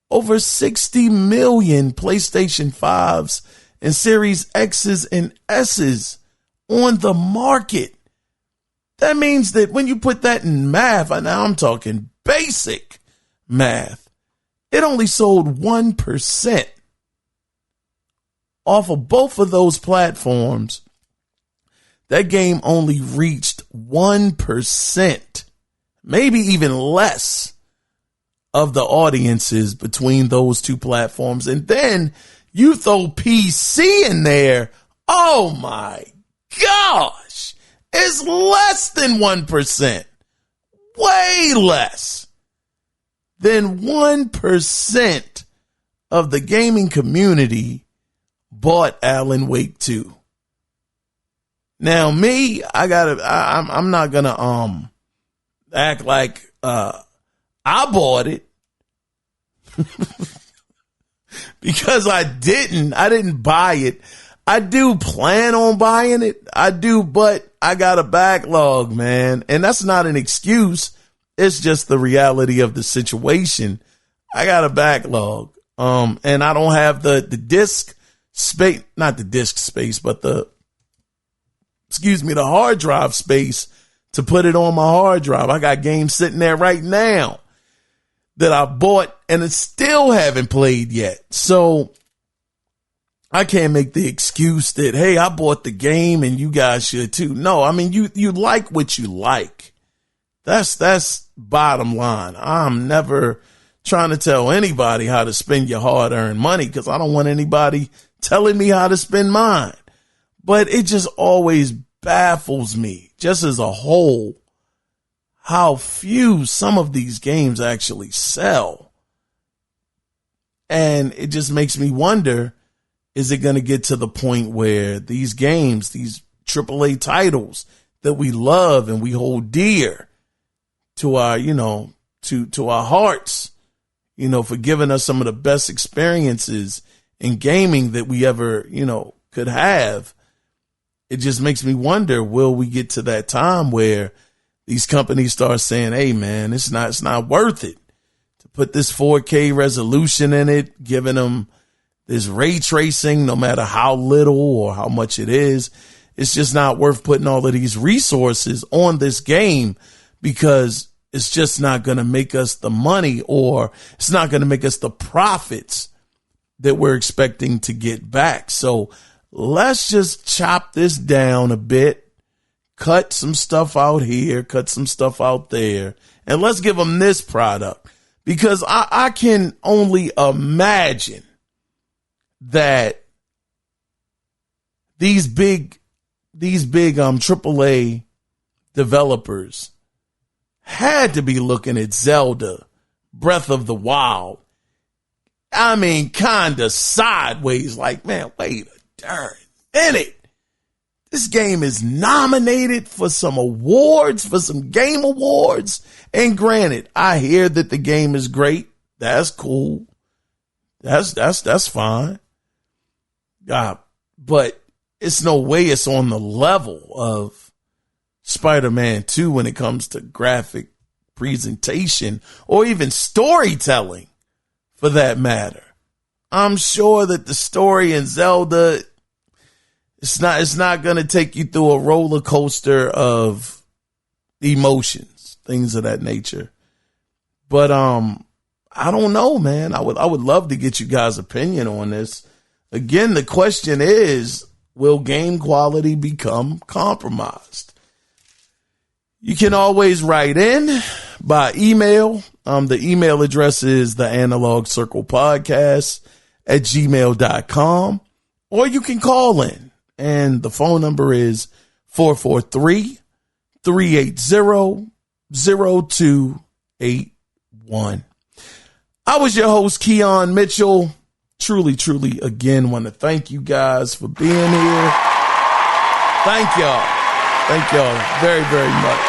Over 60 million PlayStation 5s and Series X's and S's on the market. That means that when you put that in math, now I'm talking basic math, it only sold 1% off of both of those platforms. That game only reached 1%, maybe even less, of the audiences between those two platforms. And then you throw PC in there. Oh my gosh. It's less than 1%. Way less than 1% of the gaming community bought Alan Wake 2. Now me, I'm not gonna act like I bought it because I didn't buy it. I do plan on buying it. I do, but I got a backlog, man. And that's not an excuse. It's just the reality of the situation. I got a backlog. And I don't have the disk space, not the disk space, but the hard drive space to put it on my hard drive. I got games sitting there right now that I bought and I still haven't played yet. So I can't make the excuse that, hey, I bought the game and you guys should too. No, you like what you like. That's bottom line. I'm never trying to tell anybody how to spend your hard-earned money because I don't want anybody telling me how to spend mine. But it just always baffles me, just as a whole, how few some of these games actually sell. And it just makes me wonder, is it going to get to the point where these games, these AAA titles that we love and we hold dear to our, to our hearts, for giving us some of the best experiences in gaming that we ever, could have? It just makes me wonder, will we get to that time where these companies start saying, hey man, it's not worth it to put this 4K resolution in it, giving them this ray tracing, no matter how little or how much it is. It's just not worth putting all of these resources on this game because it's just not going to make us the money, or it's not going to make us the profits that we're expecting to get back. So let's just chop this down a bit, cut some stuff out here, cut some stuff out there, and let's give them this product, because I can only imagine that these big AAA developers had to be looking at Zelda Breath of the Wild. Kind of sideways, like, man, wait a darn minute. This game is nominated for some awards, for some game awards. And granted, I hear that the game is great. That's cool. That's fine. But it's no way it's on the level of Spider-Man 2 when it comes to graphic presentation or even storytelling, for that matter. I'm sure that the story in Zelda, it's not going to take you through a roller coaster of emotions. things of that nature. But I don't know, man. I would love to get you guys' opinion on this. Again, the question is, will game quality become compromised? You can always write in by email. The email address is theanalogcirclepodcast@gmail.com, or you can call in, and the phone number is 443-380-0281. I was your host, Kiaun Mitchell. Truly, again, want to thank you guys for being here. Thank y'all. Thank y'all very, very much.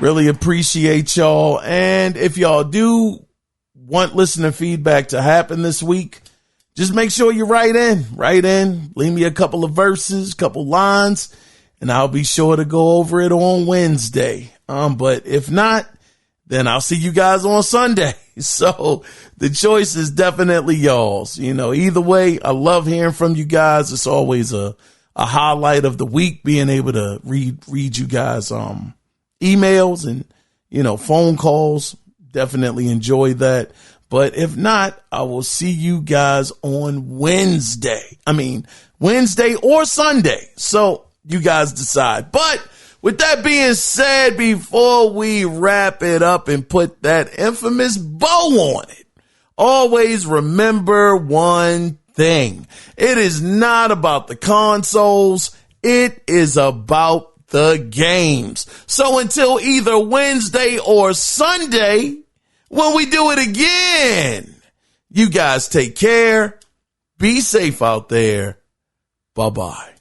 Really appreciate y'all. And if y'all do want listener feedback to happen this week, just make sure you write in, leave me a couple of verses, couple lines, and I'll be sure to go over it on Wednesday. But if not, then I'll see you guys on Sunday. So the choice is definitely y'all's. Either way, I love hearing from you guys. It's always a highlight of the week, being able to read you guys, emails and, phone calls. Definitely enjoy that. But if not, I will see you guys on Wednesday or Sunday. So you guys decide. But with that being said, before we wrap it up and put that infamous bow on it, always remember one thing. It is not about the consoles. It is about the games. So until either Wednesday or Sunday, when we do it again, you guys take care. Be safe out there. Bye-bye.